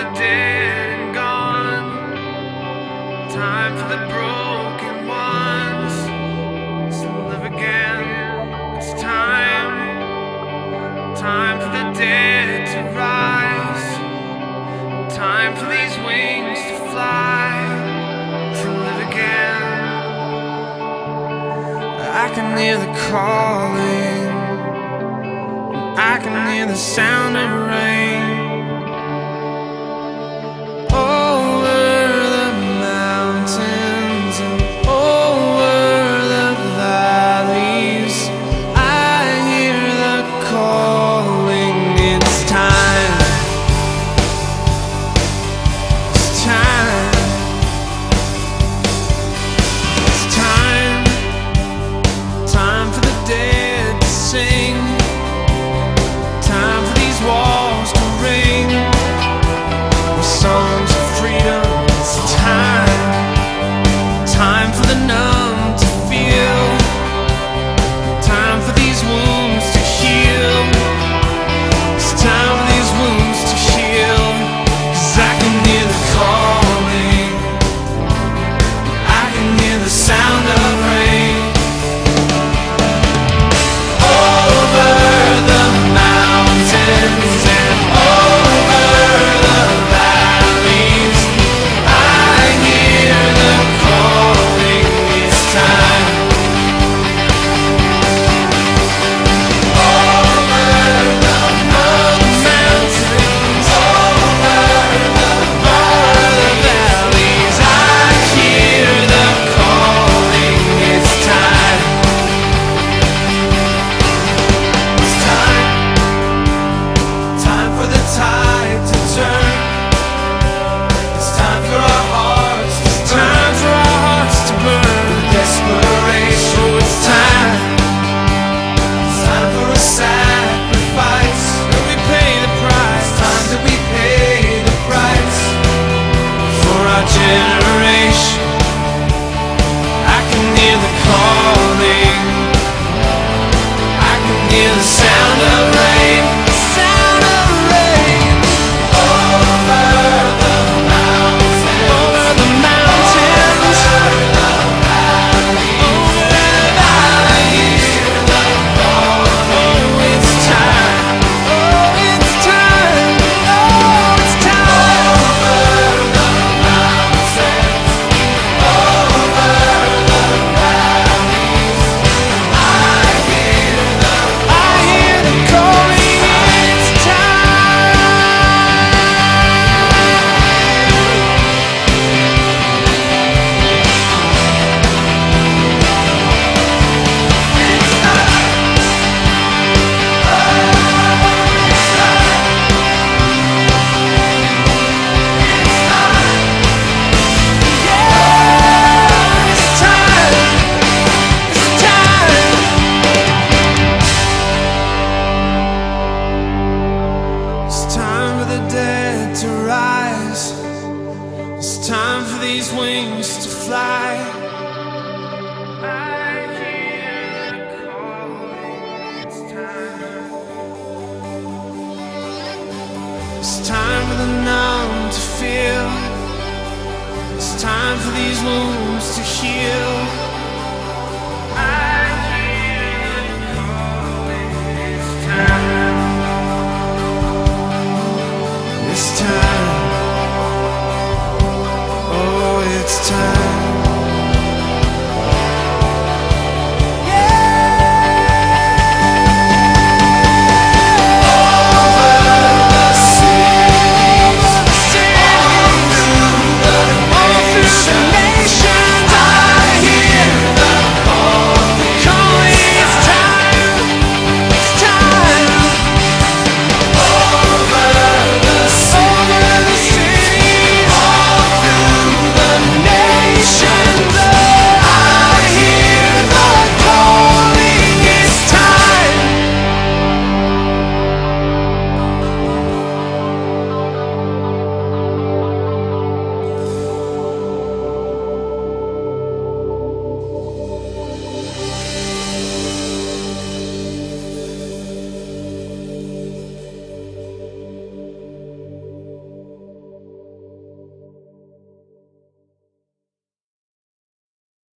the dead and gone. Time for the broken ones to live again. It's time for the dead to rise. Time for these wings to fly, to live again. I can hear the calling, I can hear the sound of rain. Over the mountains and over the valleys, I hear the calling. It's time. It's time. It's time. Time for the dead to sing. Time for these walls to ring with songs of freedom. It's time. Time for the numb to feel. Time for these wounds to heal. It's time for these wounds to heal. 'Cause I can hear the calling, I can hear the sound of rain. Over the mountains and over the valleys, I hear the calling. It's time. Over the mountains, over the valleys, I hear the calling. It's time. It's time. Time for the tide to turn. It's time for our hearts. It's time for our hearts to burn. Desperation. It's time. It's time for a sacrifice. That we pay the price. It's time that we pay the price for our generation. I can hear the calling, I can hear the sound of rain, sound of rain. Over the mountains, over the mountains, over the valleys, oh, it's time, oh, it's time, oh, it's time. Over the mountains, over the valleys, I hear the calling. It's time. It's time. It's time. It's time for the dead to rise. It's time for these wings to fly. I hear the calling. It's time. It's time for the numb to feel. It's time for these wounds to heal.